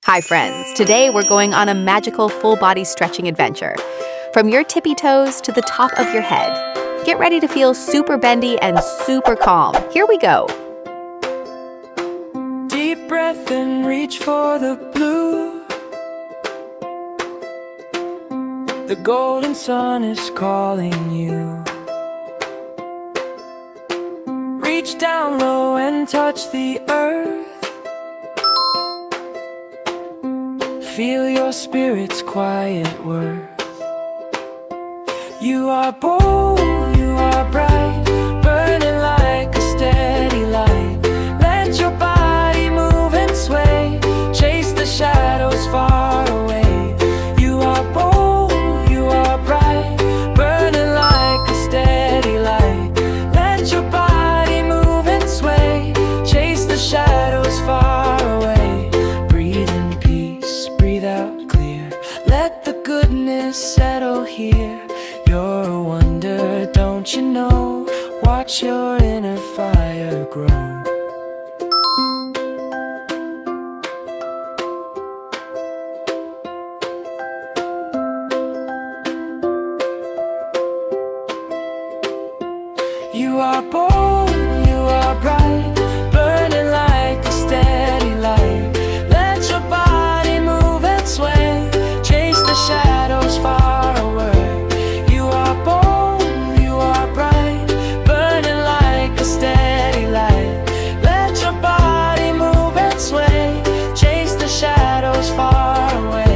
Hi friends, today we're going on a magical full body stretching adventure. From your tippy toes to the top of your head. Get ready to feel super bendy and super calm. Here we go. Deep breath and reach for the blue. The golden sun is calling you. Reach down low and touch the earth. Feel your spirit's quiet worth. You are bold, you are bright, burning like a steady light. Let your body move and sway, chase the shadows far away. You are bold, you are bright, burning like a steady light. Let your body move and sway, chase the shadows far away. Breathe in peace, breathe out clear. Let the goodness settle here. You're a wonder, don't you know? Watch your inner fire grow. You are bold, you are bright, burning like a steady light. Let your body move and sway, chase the shadows far away. You are bold, you are bright, burning like a steady light. Let your body move and sway, chase the shadows far away.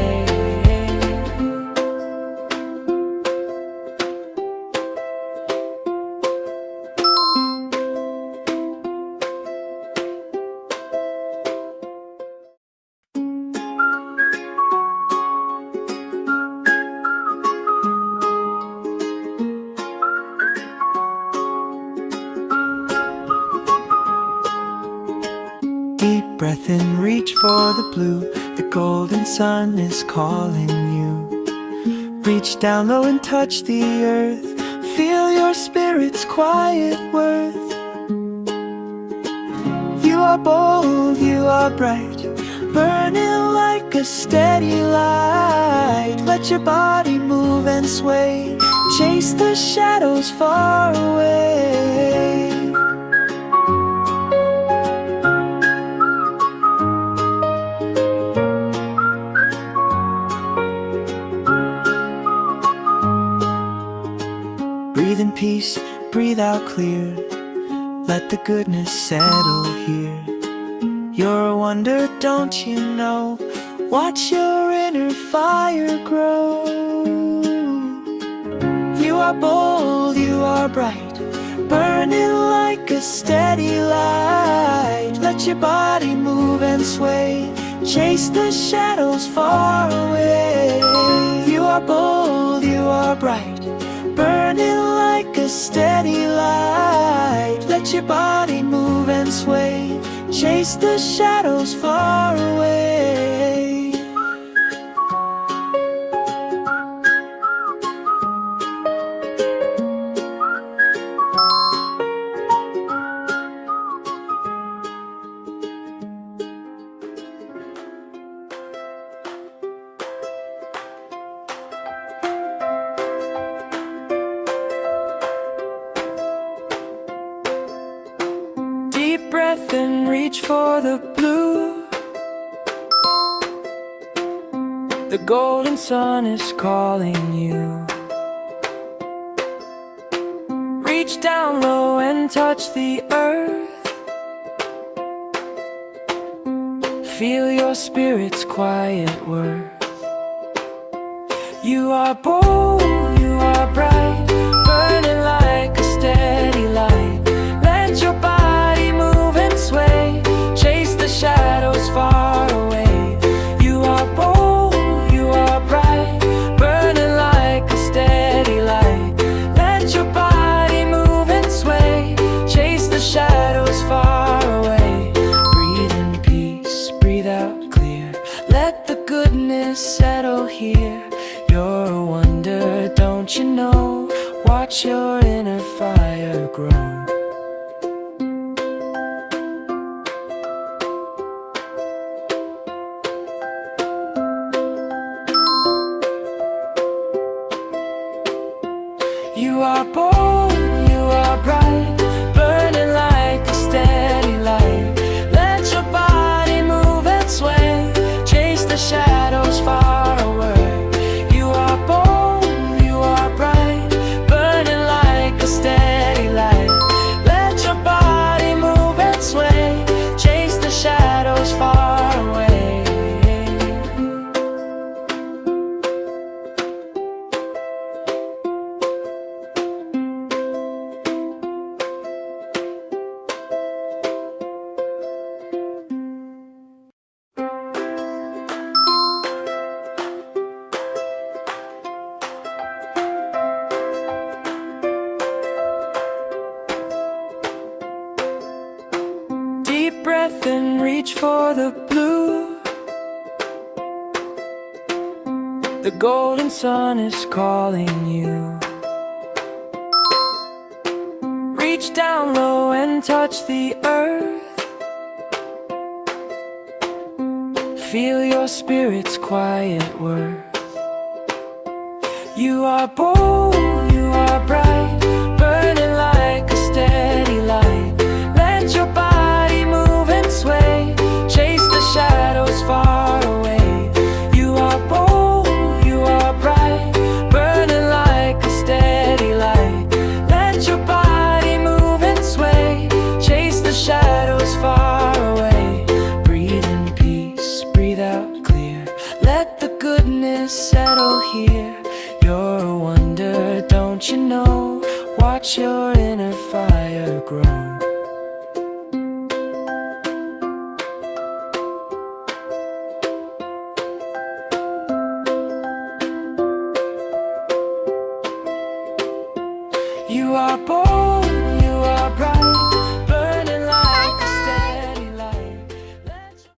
Deep breath in, reach for the blue. The golden sun is calling you. Reach down low and touch the earth. Feel your spirit's quiet worth. You are bold, you are bright, burning like a steady light. Let your body move and sway, chase the shadows far away. Breathe in peace, breathe out clear. Let the goodness settle here. You're a wonder, don't you know? Watch your inner fire grow. You are bold, you are bright, burning like a steady light. Let your body move and sway, chase the shadows far away. You are bold, you are bright, burning like a steady light. Let your body move and sway, chase the shadows far away. Deep breath and reach for the blue. The golden sun is calling you. Reach down low and touch the earth. Feel your spirit's quiet worth. You are bold, you are bright, burning like a steady light. Let your body move and sway, chase the shadows far away. You are bold, you are bright, burning like a steady light. Let your body move and sway, chase the shadows far away. Breathe in peace, breathe out clear. Let the goodness settle here. You're a wonder, don't you know? Watch your inner fire grow. You are bold, you are bright, burning like a steady light. Let your body move and sway, chase the shadows far away. You are bold, you are bright, burning like a steady light. Let your body move and sway, chase the shadows far away. Deep breath and reach for the blue. The golden sun is calling you. Reach down low and touch the earth. Feel your spirit's quiet worth. You are bold, you are bright, burning like a steady light. Let your body move and sway, chase the shadows far away. You are bold, you are bright, burning like a steady light. Let your body move and sway, chase the shadows far away. Breathe in peace, breathe out clear, let the goodness settle here. You're a wonder, don't you know? Watch your inner fire grow. You are bold,